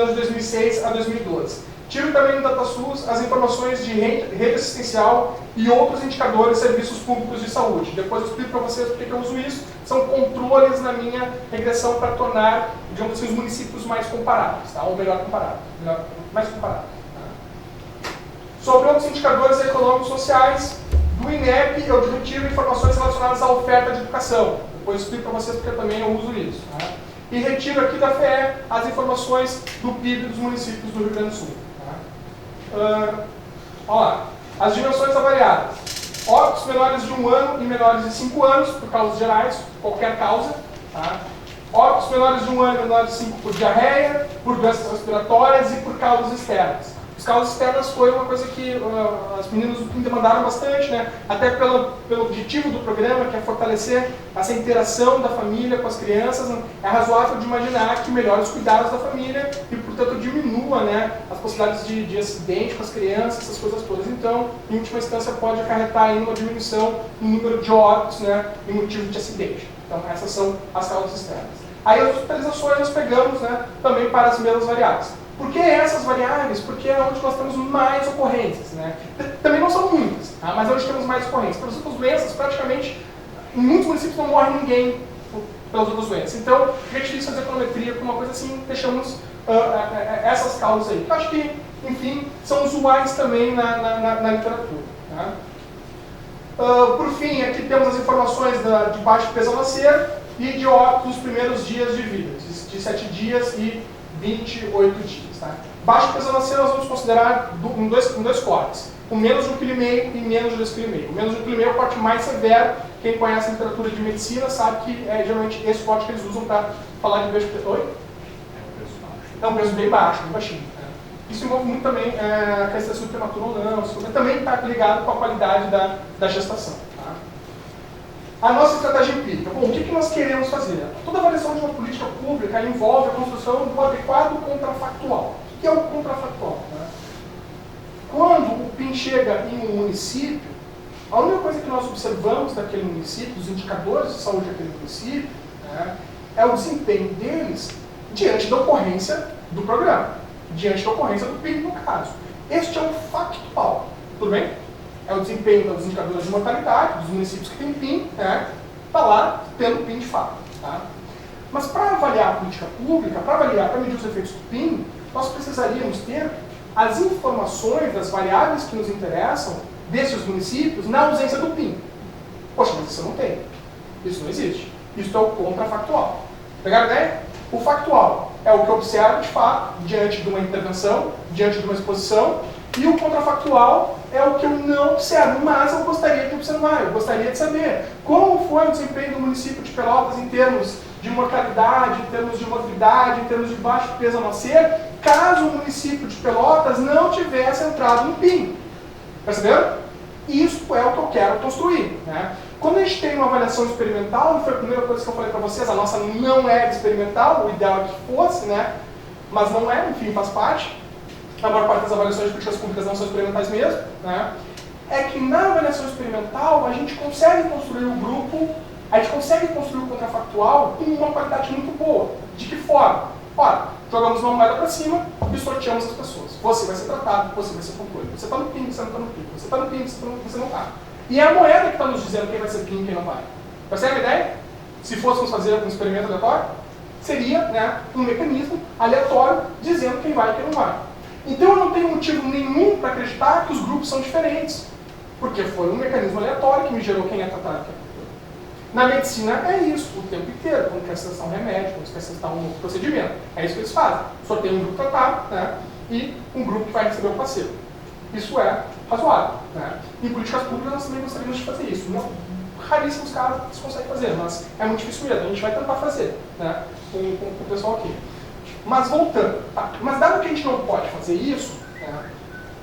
de 2006 a 2012. Tiro também no DataSUS as informações de rede assistencial e outros indicadores de serviços públicos de saúde. Depois eu explico para vocês por que eu uso isso. São controles na minha regressão para tornar, digamos assim, os municípios mais comparáveis, tá? Ou melhor comparados, mais comparáveis. Tá? Sobre outros indicadores econômicos sociais, do INEP eu retiro informações relacionadas à oferta de educação. Depois eu explico para vocês porque também eu uso isso. Tá? E retiro aqui da FEE as informações do PIB dos municípios do Rio Grande do Sul. Olha lá, as dimensões avaliadas. Óbitos menores de 1 ano e menores de 5 anos, por causas gerais, qualquer causa. Tá? Óbitos menores de 1 ano e menores de 5 por diarreia, por doenças respiratórias e por causas externas. As causas externas foi uma coisa que as meninas me demandaram bastante, né? Até pelo objetivo do programa, que é fortalecer essa interação da família com as crianças. É razoável de imaginar que melhore os cuidados da família e, portanto, diminua, né, as possibilidades de acidente com as crianças, essas coisas todas. Então, em última instância, pode acarretar em uma diminuição no número de óbitos, né, em motivo de acidente. Então, essas são as causas externas. Aí as hospitalizações nós pegamos, né, também para as mesmas variáveis. Por que essas variáveis? Porque é onde nós temos mais ocorrências. Né? Também não são muitas, tá? Mas é onde temos mais ocorrências. Pelas outras doenças, praticamente, em muitos municípios não morre ninguém pelas outras doenças. Então, a gente quis fazer econometria com uma coisa assim, deixamos essas causas aí. Eu acho que, enfim, são usuais também na literatura. Tá? Por fim, aqui temos as informações de baixo peso ao nascer e de óbito nos primeiros dias de vida, de 7 dias e 28 dias. Tá? Baixo peso ao nascer nós vamos considerar em dois cortes, com menos de 1,5 kg e menos de 2,5 kg. O menos de 1,5 kg é o corte mais severo. Quem conhece a literatura de medicina sabe que é geralmente esse corte que eles usam para falar de beijo. Oi? É um peso bem baixo, bem baixinho. Né? Isso envolve muito também a questão se é prematuro ou não, também está ligado com a qualidade da gestação. Tá? A nossa estratégia empírica. Bom, o que nós queremos fazer? Toda avaliação de uma política pública envolve a construção do adequado contrafactual. O que é o contrafactual? Né? Quando o PIN chega em um município, a única coisa que nós observamos daquele município, dos indicadores de saúde daquele município, né, é o desempenho deles diante da ocorrência do programa, diante da ocorrência do PIN, no caso. Este é o factual. Tudo bem? É o desempenho dos indicadores de mortalidade dos municípios que têm PIN, né? Está lá tendo PIN de fato. Tá? Mas para avaliar a política pública, para medir os efeitos do PIN, nós precisaríamos ter as informações das variáveis que nos interessam desses municípios na ausência do PIN. Poxa, mas isso não tem. Isso não existe. Isso é o contrafactual. Pegaram a ideia? O factual é o que eu observo de fato diante de uma intervenção, diante de uma exposição, e o contrafactual é o que eu não observo, mas eu gostaria de observar, eu gostaria de saber como foi o desempenho do município de Pelotas em termos de mortalidade, em termos de morbidade, em termos de baixo peso ao nascer, caso o município de Pelotas não tivesse entrado no PIN. Perceberam? Isso é o que eu quero construir. Né? Quando a gente tem uma avaliação experimental, e foi a primeira coisa que eu falei para vocês, a nossa não é experimental, o ideal é que fosse, né? Mas não é, enfim, faz parte. A maior parte das avaliações de políticas públicas não são experimentais mesmo, né? É que na avaliação experimental a gente consegue construir o grupo, a gente consegue construir o contrafactual com uma qualidade muito boa. De que forma? Ora, jogamos uma moeda para cima e sorteamos as pessoas. Você vai ser tratado, você vai ser concluído. Você está no PIN, você não está no PIN. Você está no PIN, você não está. E é a moeda que está nos dizendo quem vai ser PIN e quem não vai. Percebe a ideia? Se fôssemos fazer um experimento aleatório, seria, né, um mecanismo aleatório dizendo quem vai e quem não vai. Então eu não tenho motivo nenhum para acreditar que os grupos são diferentes, porque foi um mecanismo aleatório que me gerou quem é tratado e quem é. Na medicina é isso, o tempo inteiro, quando quer testar um remédio, quando quer testar um novo procedimento. É isso que eles fazem. Sorteia um grupo tratado, né, e um grupo que vai receber o placebo. Isso é razoável. Né? Em políticas públicas nós também gostaríamos de fazer isso. Não, raríssimos casos se consegue fazer, mas é muito difícil mesmo. A gente vai tentar fazer, né, com o pessoal aqui. Mas voltando, tá? Mas dado que a gente não pode fazer isso, né,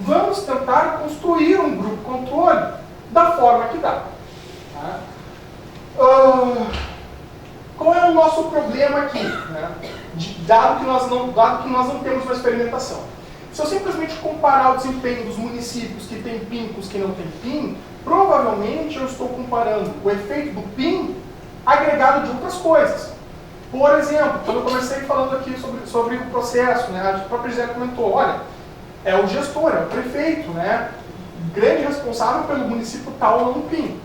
vamos tentar construir um grupo controle da forma que dá. Tá? Qual é o nosso problema aqui? Né? Dado que nós não temos uma experimentação. Se eu simplesmente comparar o desempenho dos municípios que têm PIN com os que não têm PIN, provavelmente eu estou comparando o efeito do PIN agregado de outras coisas. Por exemplo, quando eu comecei falando aqui sobre o processo, né, a própria Gisele comentou, olha, é o gestor, é o prefeito, né, grande responsável pelo município tal ou no PIN.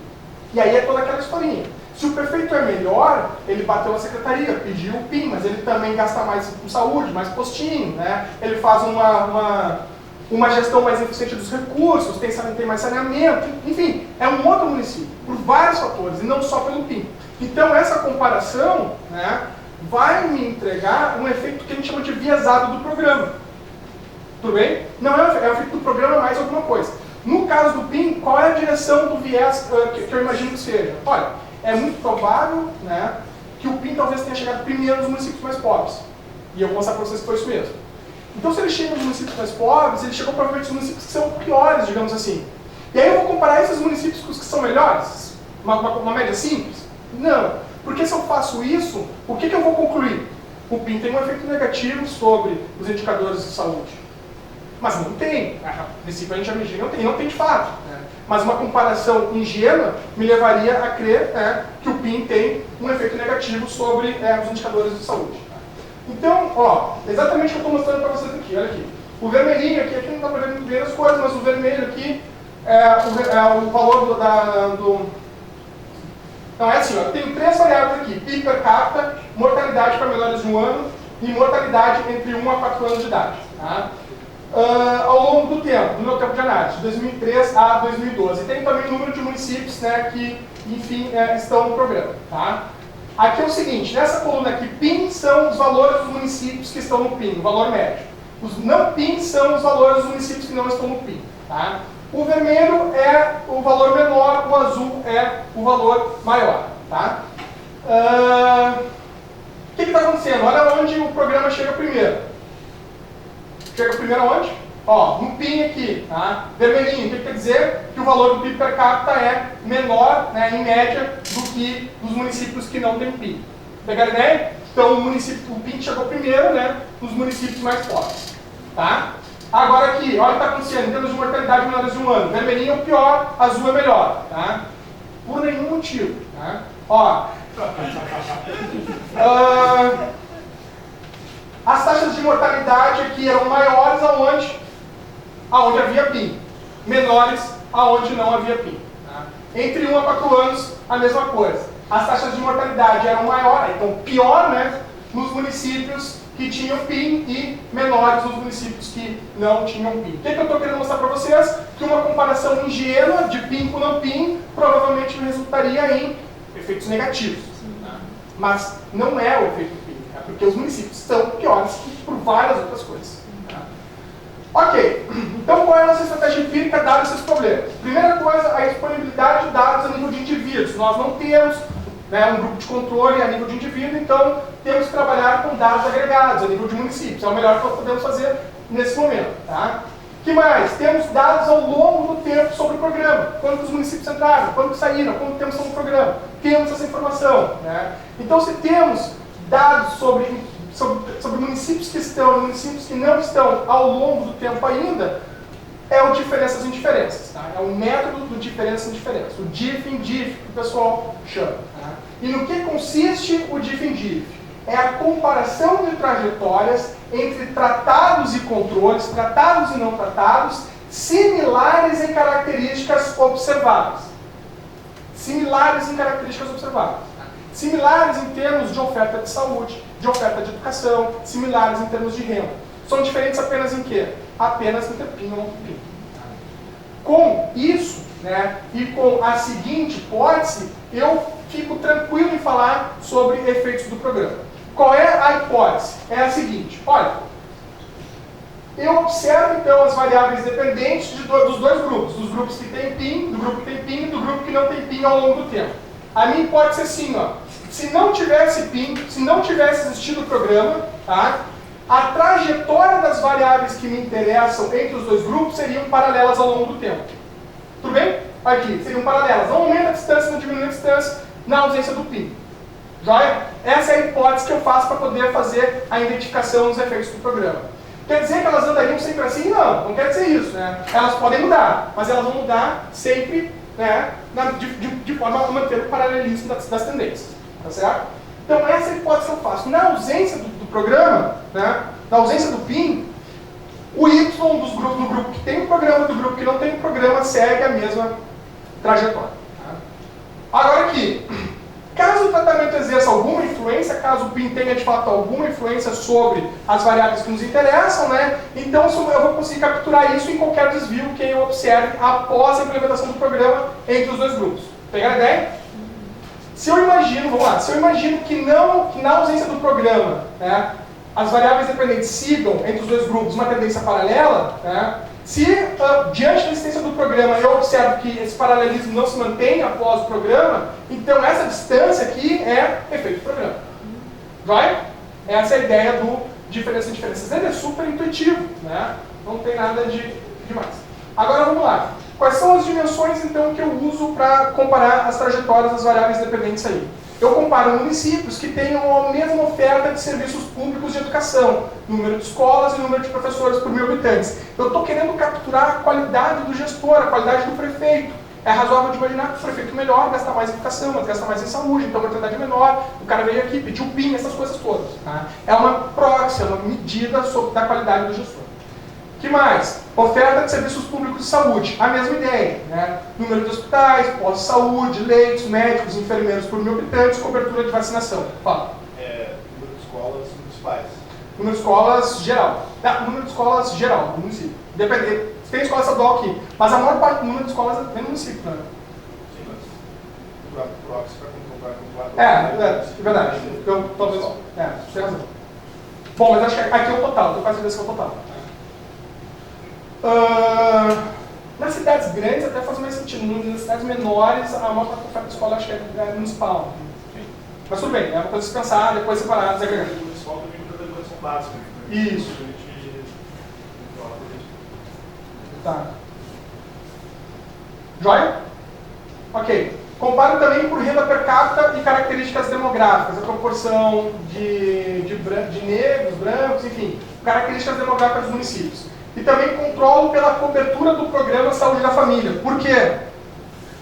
E aí é toda aquela historinha. Se o prefeito é melhor, ele bateu na secretaria, pediu o PIN, mas ele também gasta mais com saúde, mais postinho, né, ele faz uma gestão mais eficiente dos recursos, tem mais saneamento, enfim, é um outro município, por vários fatores, e não só pelo PIN. Então essa comparação, né, vai me entregar um efeito que a gente chama de viesado do programa. Tudo bem? Não é o efeito do programa mais alguma coisa. No caso do PIN, qual é a direção do viés que eu imagino que seja? Olha, é muito provável, né, que o PIN talvez tenha chegado primeiro nos municípios mais pobres. E eu vou mostrar para vocês que foi isso mesmo. Então se ele chega nos municípios mais pobres, ele chegou provavelmente nos municípios que são piores, digamos assim. E aí eu vou comparar esses municípios com os que são melhores? Uma média simples? Não. Porque se eu faço isso, o que eu vou concluir? O PIN tem um efeito negativo sobre os indicadores de saúde. Mas não tem. A princípio a gente já medir, não tem de fato. Né? Mas uma comparação ingênua me levaria a crer, que o PIN tem um efeito negativo sobre os indicadores de saúde. Então, ó, exatamente o que eu estou mostrando para vocês aqui, olha aqui. O vermelhinho aqui não dá para ver muito bem as coisas, mas o vermelho aqui é o valor Não, é assim, ó, eu tenho 3 variáveis aqui, PIB per capita, mortalidade para menores de 1 ano e mortalidade entre 1 a 4 anos de idade. Tá? Ao longo do tempo, do meu tempo de análise, de 2003 a 2012. E tem também o número de municípios, né, que, enfim, estão no programa. Tá? Aqui é o seguinte, nessa coluna aqui, PIN são os valores dos municípios que estão no PIN, o valor médio. Os não PIN são os valores dos municípios que não estão no PIN. Tá? O vermelho é o valor menor, o azul é o valor maior. Tá? O que está acontecendo? Olha onde o programa chega primeiro. Chega primeiro aonde? Ó, no PIN aqui, tá? Vermelhinho, o que quer dizer? Que o valor do PIB per capita é menor, né, em média, do que os municípios que não têm PIN. Pegaram a ideia? Então o PIN chegou primeiro, né, nos municípios mais pobres. Tá? Agora aqui, olha o que está acontecendo em termos de mortalidade menores de 1 ano. Vermelhinho é o pior, azul é melhor. Tá? Por nenhum motivo. Tá? Ó, as taxas de mortalidade aqui eram maiores aonde havia PIN, menores aonde não havia PIN. Tá? Entre 1 a 4 anos, a mesma coisa. As taxas de mortalidade eram maiores, então pior, né, nos municípios que tinham PIN e menores nos municípios que não tinham PIN. O que eu estou querendo mostrar para vocês? Que uma comparação ingênua de PIN com não PIN provavelmente resultaria em efeitos negativos. Tá? Mas não é o efeito PIN, tá? Porque os municípios são piores por várias outras coisas. Tá? Ok, então qual é a nossa estratégia empírica dado esses problemas? Primeira coisa, a disponibilidade de dados a nível de indivíduos. Nós não temos, né, um grupo de controle a nível de indivíduo, então temos que trabalhar com dados agregados a nível de municípios. É o melhor que nós podemos fazer nesse momento. Tá? O que mais? Temos dados ao longo do tempo sobre o programa. Quantos municípios entraram, quantos saíram, quanto tempo estão no programa. Temos essa informação. Né? Então, se temos dados sobre municípios que estão e municípios que não estão ao longo do tempo ainda, é o diferenças em diferenças. Tá? É o método do diferença em diferença. O diff em diff, que o pessoal chama. Tá? E no que consiste o diff em diff? É a comparação de trajetórias entre tratados e controles, tratados e não tratados, similares em características observáveis. Similares em características observáveis. Similares em termos de oferta de saúde, de oferta de educação, similares em termos de renda. São diferentes apenas em quê? Apenas entre PIN ou não PIN. Com isso, né, e com a seguinte hipótese, eu fico tranquilo em falar sobre efeitos do programa. Qual é a hipótese? É a seguinte, olha, eu observo então as variáveis dependentes dos dois grupos, dos grupos que têm PIN, do grupo que tem PIN e do grupo que não tem PIN ao longo do tempo. A minha hipótese é assim, ó, se não tivesse PIN, se não tivesse existido o programa, tá, a trajetória das variáveis que me interessam entre os dois grupos seriam paralelas ao longo do tempo. Tudo bem? Aqui, seriam paralelas. Não aumenta a distância, não diminui a distância na ausência do PIN. Joia? Essa é a hipótese que eu faço para poder fazer a identificação dos efeitos do programa. Quer dizer que elas andariam sempre assim? Não, não quer dizer isso. Né? Elas podem mudar, mas elas vão mudar sempre, né, de forma a manter o paralelismo das tendências. Tá certo? Então essa é a hipótese que eu faço. Na ausência do programa, né, na ausência do PIN, o Y dos grupos, do grupo que tem um programa, do grupo que não tem um programa, segue a mesma trajetória. Tá? Agora aqui, caso o tratamento exerça alguma influência, caso o PIN tenha de fato alguma influência sobre as variáveis que nos interessam, né, então eu vou conseguir capturar isso em qualquer desvio que eu observe após a implementação do programa entre os dois grupos. Pegaram a ideia? Se eu imagino, vamos lá, se eu imagino que na ausência do programa, né, as variáveis dependentes sigam entre os dois grupos uma tendência paralela, né, se diante da existência do programa eu observo que esse paralelismo não se mantém após o programa, então essa distância aqui é efeito do programa. Vai? Essa é a ideia do diferença de diferenças. Ele é super intuitivo, né? Não tem nada de demais. Agora vamos lá. Quais são as dimensões então que eu uso para comparar as trajetórias das variáveis dependentes aí? Eu comparo municípios que tenham a mesma oferta de serviços públicos de educação, número de escolas e número de professores por 1000 habitantes. Eu estou querendo capturar a qualidade do gestor, a qualidade do prefeito. É razoável de imaginar que o prefeito melhor gasta mais em educação, mas gasta mais em saúde, então a mortalidade é menor, o cara veio aqui, pediu PIN, essas coisas todas. Tá? É uma proxy, é uma medida da qualidade do gestor. O que mais? Oferta de serviços públicos de saúde. A mesma ideia. Né? Número de hospitais, postos de saúde, leitos, médicos, enfermeiros por 1000 habitantes, cobertura de vacinação. Fala. Número de escolas municipais. Número de escolas geral. Número de escolas geral, no município. Depende. Tem escola estadual aqui, mas a maior parte do número de escolas é no município. Né? Sim, mas o proxy para comprovar. É verdade. Eu talvez. Você tem razão. Bom, mas acho que aqui é o total, tenho quase certeza que é o total. Nas cidades grandes até faz mais sentido, nas cidades menores a maior parte da oferta de escola acho que é municipal. Mas tudo bem, é uma coisa a se pensar, depois separar, desagregar. O municipal também muita educação básica. Né? Isso. Tá. Joia? Ok. Comparo também por renda per capita e características demográficas, a proporção de negros, brancos, enfim, características demográficas dos municípios. E também controlo pela cobertura do programa Saúde da Família. Por quê?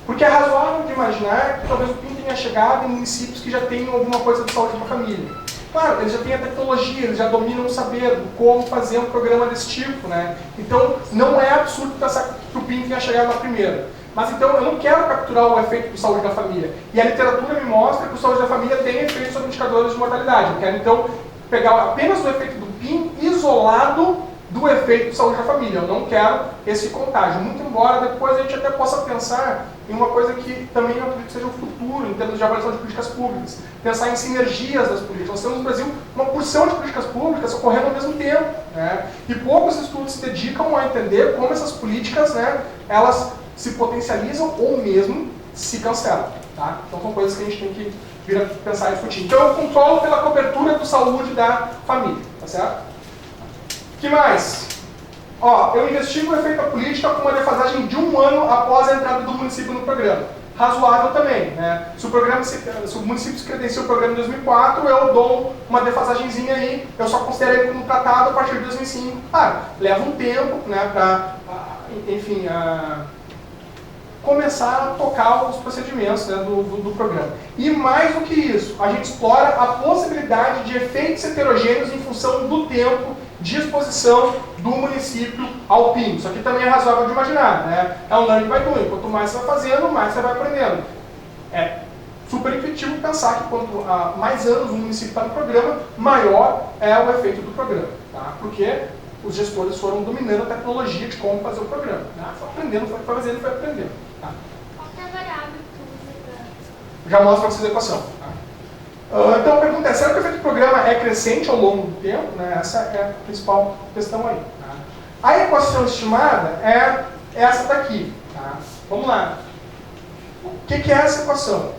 Porque é razoável de imaginar que talvez o PIN tenha chegado em municípios que já tenham alguma coisa de saúde da família. Claro, eles já têm a tecnologia, eles já dominam o saber de como fazer um programa desse tipo, né? Então, não é absurdo pensar que o PIN tenha chegado lá primeiro. Mas então, eu não quero capturar o efeito do saúde da família. E a literatura me mostra que o saúde da família tem efeito sobre indicadores de mortalidade. Eu quero, então, pegar apenas o efeito do PIN isolado do efeito de saúde da família. Eu não quero esse contágio. Muito embora depois a gente até possa pensar em uma coisa que também eu acredito que seja o futuro, em termos de avaliação de políticas públicas. Pensar em sinergias das políticas. Nós temos no Brasil uma porção de políticas públicas ocorrendo ao mesmo tempo. Né? E poucos estudos se dedicam a entender como essas políticas, né, elas se potencializam ou mesmo se cancelam. Tá? Então são coisas que a gente tem que vir a pensar e discutir. Então eu controlo pela cobertura do saúde da família. Tá certo? O que mais? Eu investigo o efeito da política com uma defasagem de 1 ano após a entrada do município no programa. Razoável também. Né? Se o município se credencia o programa em 2004, eu dou uma defasagenzinha aí, eu só considero ele como tratado a partir de 2005. Claro, leva um tempo, né, para, enfim, começar a tocar os procedimentos, né, do programa. E mais do que isso, a gente explora a possibilidade de efeitos heterogêneos em função do tempo de exposição do município ao PIN. Isso aqui também é razoável de imaginar. Né? É um learning by doing. Quanto mais você vai fazendo, mais você vai aprendendo. É super intuitivo pensar que quanto mais anos o município está no programa, maior é o efeito do programa. Tá? Porque os gestores foram dominando a tecnologia de como fazer o programa. Né? Foi aprendendo, foi fazendo, foi aprendendo. Tá? Qual é a variável que tu usa para... Já mostro para vocês a equação. Tá? Então a pergunta é, será que o efeito do programa é crescente ao longo do tempo? Né? Essa é a principal questão aí. Tá? A equação estimada é essa daqui. Tá? Vamos lá. O que é essa equação?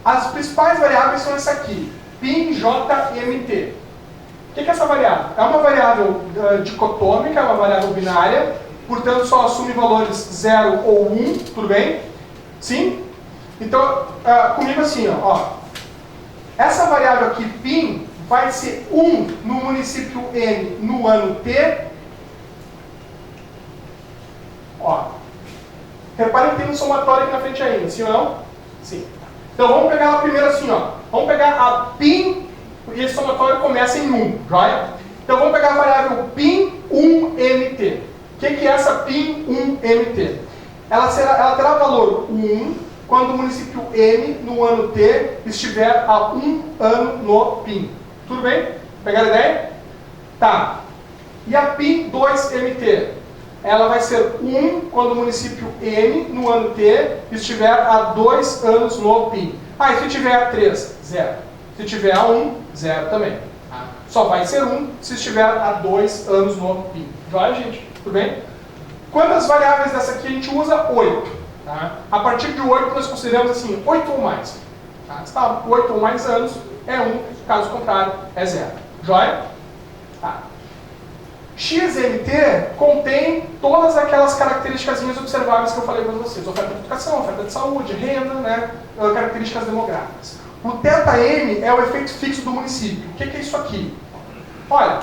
As principais variáveis são essa aqui, PIN, J e MT. O que é essa variável? É uma variável dicotômica, é uma variável binária, portanto só assume valores 0 ou 1, tudo bem? Sim? Então, comigo assim, ó. Essa variável aqui, PIN, vai ser 1 no município N no ano T. Ó. Reparem que tem um somatório aqui na frente ainda, sim ou não? Sim. Então vamos pegar ela primeiro assim, ó. Vamos pegar a PIN, e esse somatório começa em 1, joia? Então vamos pegar a variável PIN1MT. O que é essa PIN1MT? Ela terá valor 1 quando o município M, no ano T, estiver há 1 ano no PIN. Tudo bem? Pegaram a ideia? Tá. E a PIN2MT? Ela vai ser 1 quando o município M, no ano T, estiver há 2 anos no PIN. Ah, e se tiver há 3? 0. Se tiver há 1, 0 também. Tá? Só vai ser 1 se estiver há 2 anos no PIN. Joia, gente? Tudo bem? Quantas variáveis dessa aqui a gente usa? 8. Tá? A partir de 8 nós consideramos assim, 8 ou mais. Tá? Se está 8 ou mais anos, é 1, caso contrário, é 0. Joia? Tá. XMT contém todas aquelas características observáveis que eu falei para vocês. Oferta de educação, oferta de saúde, renda, né? Características demográficas. O θM é o efeito fixo do município. O que é isso aqui? Olha,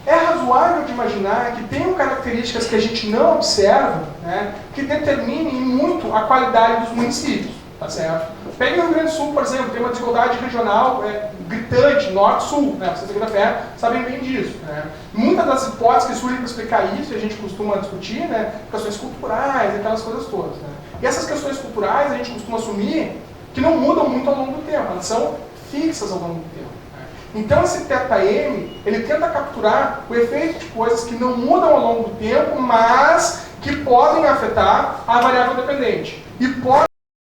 é razoável de imaginar que tenham características que a gente não observa, né, que determinem muito a qualidade dos municípios. Tá certo? Pegue o Rio Grande do Sul, por exemplo, tem uma desigualdade regional gritante, norte-sul, né? Vocês aqui da Terra sabem bem disso. Né? Muitas das hipóteses que surgem para explicar isso, e a gente costuma discutir, né, questões culturais, aquelas coisas todas. Né? E essas questões culturais a gente costuma assumir que não mudam muito ao longo do tempo, elas são fixas ao longo do tempo. Né? Então esse θM, ele tenta capturar o efeito de coisas que não mudam ao longo do tempo, mas que podem afetar a variável dependente. E podem